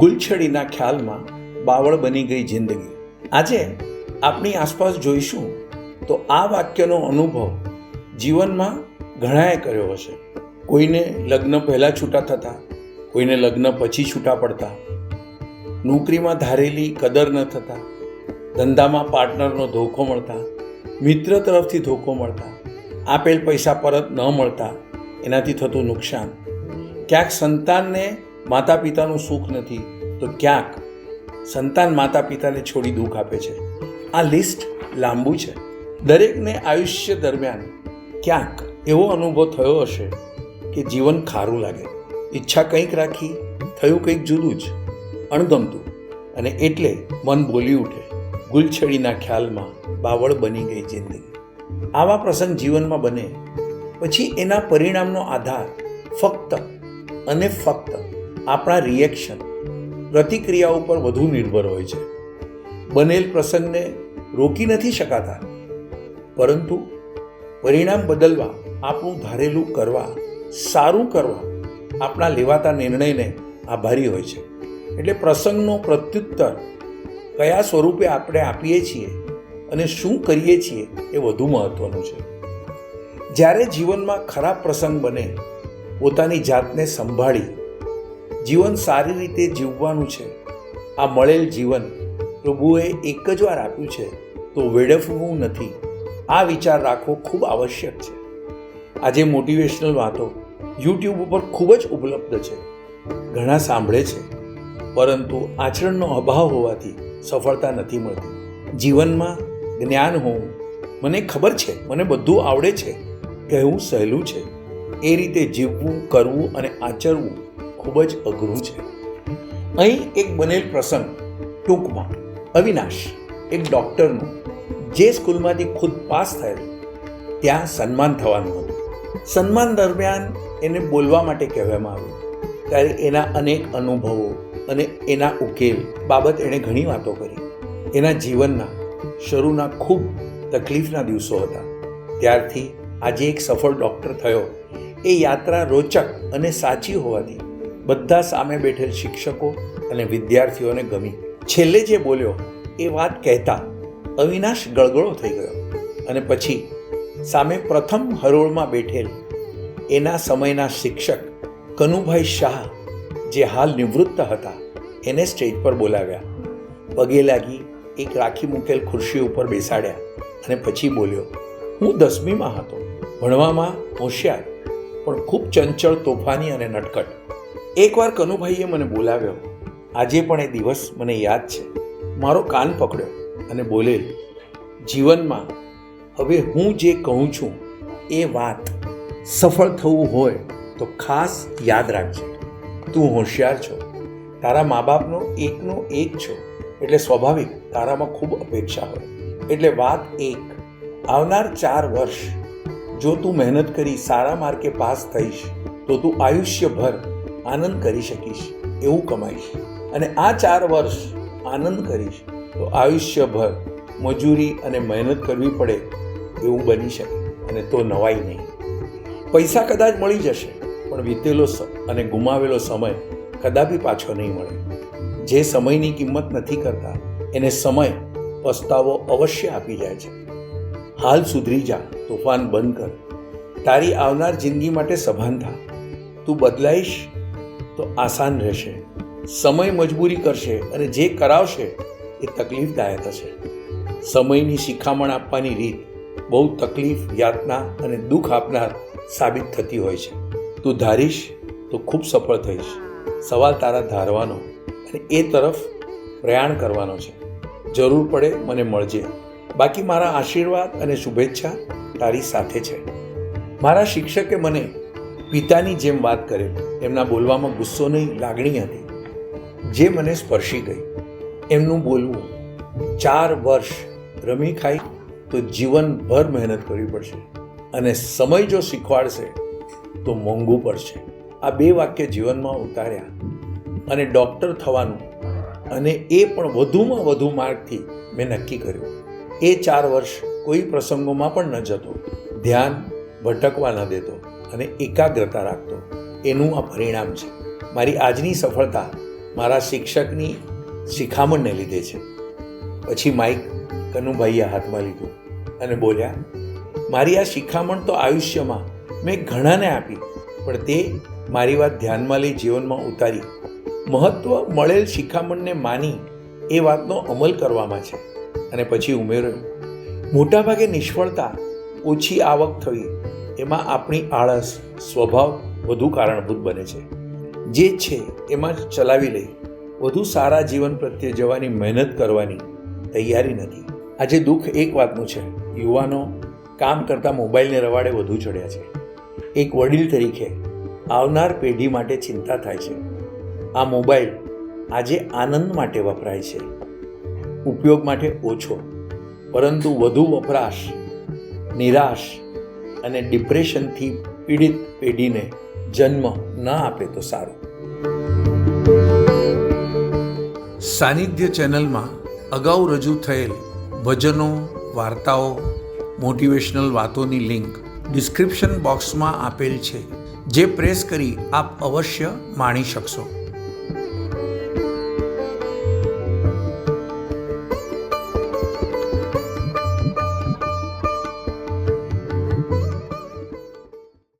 ગુલછડીના ખ્યાલમાં બાવળ બની ગઈ જિંદગી. આજે આપણી આસપાસ જોઈશું તો આ વાક્યનો અનુભવ જીવનમાં ઘણાએ કર્યો હશે. કોઈને લગ્ન પહેલાં છૂટા થતા, કોઈને લગ્ન પછી છૂટા પડતા, નોકરીમાં ધારેલી કદર ન થતા, ધંધામાં પાર્ટનરનો ધોખો મળતા, મિત્ર તરફથી ધોખો મળતા, આપેલ પૈસા પરત ન મળતા, એનાથી થતું નુકસાન, ક્યાંક સંતાનને માતા પિતાનું સુખ નથી તો ક્યાંક સંતાન માતા પિતાને છોડી દુઃખ આપે છે. આ લિસ્ટ લાંબુ છે. દરેકને આયુષ્ય દરમિયાન ક્યાંક એવો અનુભવ થયો હશે કે જીવન ખારું લાગે, ઈચ્છા કંઈક રાખી, થયું કંઈક જુદું જ, અણગમતું, અને એટલે મન બોલી ઉઠે, ગુલછડીના ખ્યાલમાં બાવળ બની ગઈ જિંદગી. આવા પ્રસંગ જીવનમાં બને પછી એના પરિણામનો આધાર ફક્ત અને ફક્ત આપણા રિએક્શન, પ્રતિક્રિયા ઉપર વધુ નિર્ભર હોય છે. બનેલ પ્રસંગને રોકી નથી શકાતા, પરંતુ પરિણામ બદલવા, આપણું ધારેલું કરવા, સારું કરવા, આપણા લેવાતા નિર્ણયને આભારી હોય છે. એટલે પ્રસંગનો પ્રત્યુત્તર કયા સ્વરૂપે આપણે આપીએ છીએ અને શું કરીએ છીએ એ વધુ મહત્વનું છે. જ્યારે જીવનમાં ખરાબ પ્રસંગ બને, પોતાની જાતને સંભાળી જીવન સારી રીતે જીવવાનું છે. આ મળેલ જીવન પ્રભુએ એક જ વાર આપ્યું છે, તો વેડફવું નથી. આ વિચાર રાખવો ખૂબ આવશ્યક છે. આજે મોટિવેશનલ વાતો યુટ્યુબ ઉપર ખૂબ જ ઉપલબ્ધ છે, ઘણા સાંભળે છે, પરંતુ આચરણનો અભાવ હોવાથી સફળતા નથી મળતી. જીવનમાં જ્ઞાન હોવું, મને ખબર છે, મને બધું આવડે છે, કહેવું સહેલું છે. એ રીતે જીવવું, કરવું અને આચરવું ખૂબ જ અઘરું છે. અહીં એક બનેલ પ્રસંગ ટૂંકમાં. અવિનાશ એક ડૉક્ટરનું, જે સ્કૂલમાંથી ખુદ પાસ થયેલ, ત્યાં સન્માન થવાનું હતું. સન્માન દરમિયાન એને બોલવા માટે કહેવામાં આવ્યું. ત્યારે એના અનેક અનુભવો અને એના ઉકેલ બાબત એણે ઘણી વાતો કરી. એના જીવનના શરૂના ખૂબ તકલીફના દિવસો હતા. ત્યારથી આજે એક સફળ ડૉક્ટર થયો. એ યાત્રા રોચક અને સાચી હોવાથી બધા સામે બેઠેલ શિક્ષકો અને વિદ્યાર્થીઓને ગમી. છેલ્લે જે બોલ્યો એ વાત કહેતા અવિનાશ ગળગળો થઈ ગયો. અને પછી સામે પ્રથમ હરોળમાં બેઠેલ એના સમયના શિક્ષક કનુભાઈ શાહ, જે હાલ નિવૃત્ત હતા, એને સ્ટેજ પર બોલાવ્યા. પગે લાગી એક રાખી મૂકેલ ખુરશી ઉપર બેસાડ્યા અને પછી બોલ્યો, હું 10મીમાં હતો, ભણવામાં હોશિયાર, પણ ખૂબ ચંચળ, તોફાની અને નટખટ. એકવાર કનુભાઈએ મને બોલાવ્યો. આજે પણ એ દિવસ મને યાદ છે. મારો કાન પકડ્યો અને બોલેલ, જીવનમાં હવે હું જે કહું છું એ વાત સફળ થવું હોય તો ખાસ યાદ રાખજે. તું હોશિયાર છો, તારા મા બાપનો એકનો એક છો, એટલે સ્વાભાવિક તારામાં ખૂબ અપેક્ષા હોય. એટલે વાત એક, આવનાર 4 વર્ષ જો તું મહેનત કરી સારા માર્કે પાસ થઈશ તો તું આયુષ્યભર આનંદ કરી શકીશ એવું કમાઈશ. અને આ 4 વર્ષ આનંદ કરીશ તો આયુષ્યભર મજૂરી અને મહેનત કરવી પડે એવું બની શકે. અને તો નવાઈ નહીં. પૈસા કદાચ મળી જશે, પણ વીતેલો અને ગુમાવેલો સમય કદાપી પાછો નહીં મળે. જે સમયની કિંમત નથી કરતા એને સમય પસ્તાવો અવશ્ય આપી જાય છે. હાલ સુધરી જા, તોફાન બંધ કર, તારી આવનાર જિંદગી માટે સભાન થા. તું બદલાઈશ તો આસાન રહેશે. સમય મજબૂરી કરશે અને જે કરાવશે એ તકલીફદાયક હશે. સમયની શિખામણ આપવાની રીત બહુ તકલીફ, યાતના અને દુઃખ આપનાર સાબિત થતી હોય છે. તું ધારીશ તો ખૂબ સફળ થઈશ. સવાલ તારા ધારવાનો અને એ તરફ પ્રયાણ કરવાનો છે. જરૂર પડે મને મળજે. બાકી મારા આશીર્વાદ અને શુભેચ્છા તારી સાથે છે. મારા શિક્ષકે મને પિતાની જેમ વાત કરેલ. એમના બોલવામાં ગુસ્સો નહીં, લાગણી હતી, જે મને સ્પર્શી ગઈ. એમનું બોલવું, 4 વર્ષ રમી ખાઈ તો જીવનભર મહેનત કરવી પડશે, અને સમય જો શીખવાડશે તો મોંઘું પડશે. આ 2 વાક્ય જીવનમાં ઉતાર્યા અને ડૉક્ટર થવાનું, અને એ પણ વધુમાં વધુ માર્કથી મેં નક્કી કર્યું. એ 4 વર્ષ કોઈ પ્રસંગોમાં પણ ન જતો, ધ્યાન ભટકવા ન દેતો અને એકાગ્રતા રાખતો. એનું આ પરિણામ છે. મારી આજની સફળતા મારા શિક્ષકની શિખામણને લીધે છે. પછી માઇક કનુભાઈએ હાથમાં લીધું અને બોલ્યા, મારી આ શિખામણ તો આયુષ્યમાં મેં ઘણાને આપી, પણ તે મારી વાત ધ્યાનમાં લઈ જીવનમાં ઉતારી મહત્વ મળેલ શિખામણને માની એ વાતનો અમલ કરવામાં છે. અને પછી ઉમેર્યું, મોટાભાગે નિષ્ફળતા, ઓછી આવક થવી એમાં આપણી આળસ, સ્વભાવ વધુ કારણભૂત બને છે. જે છે એમાં જ ચલાવી લઈ વધુ સારા જીવન પ્રત્યે જવાની મહેનત કરવાની તૈયારી નથી. આજે દુઃખ એક વાતનું છે, યુવાનો કામ કરતાં મોબાઈલને રવાડે વધુ ચડ્યા છે. એક વડીલ તરીકે આવનાર પેઢી માટે ચિંતા થાય છે. આ મોબાઈલ આજે આનંદ માટે વપરાય છે, ઉપયોગ માટે ઓછો, પરંતુ વધુ વપરાશ નિરાશ અને ડિપ્રેશનથી પીડિત પેઢીને જન્મ ન આપે તો સારું. સાનિધ્ય ચેનલમાં અગાઉ રજૂ થયેલ ભજનો, વાર્તાઓ, મોટિવેશનલ વાતોની લિંક ડિસ્ક્રિપ્શન બોક્સમાં આપેલ છે, જે પ્રેસ કરી આપ અવશ્ય માણી શકશો.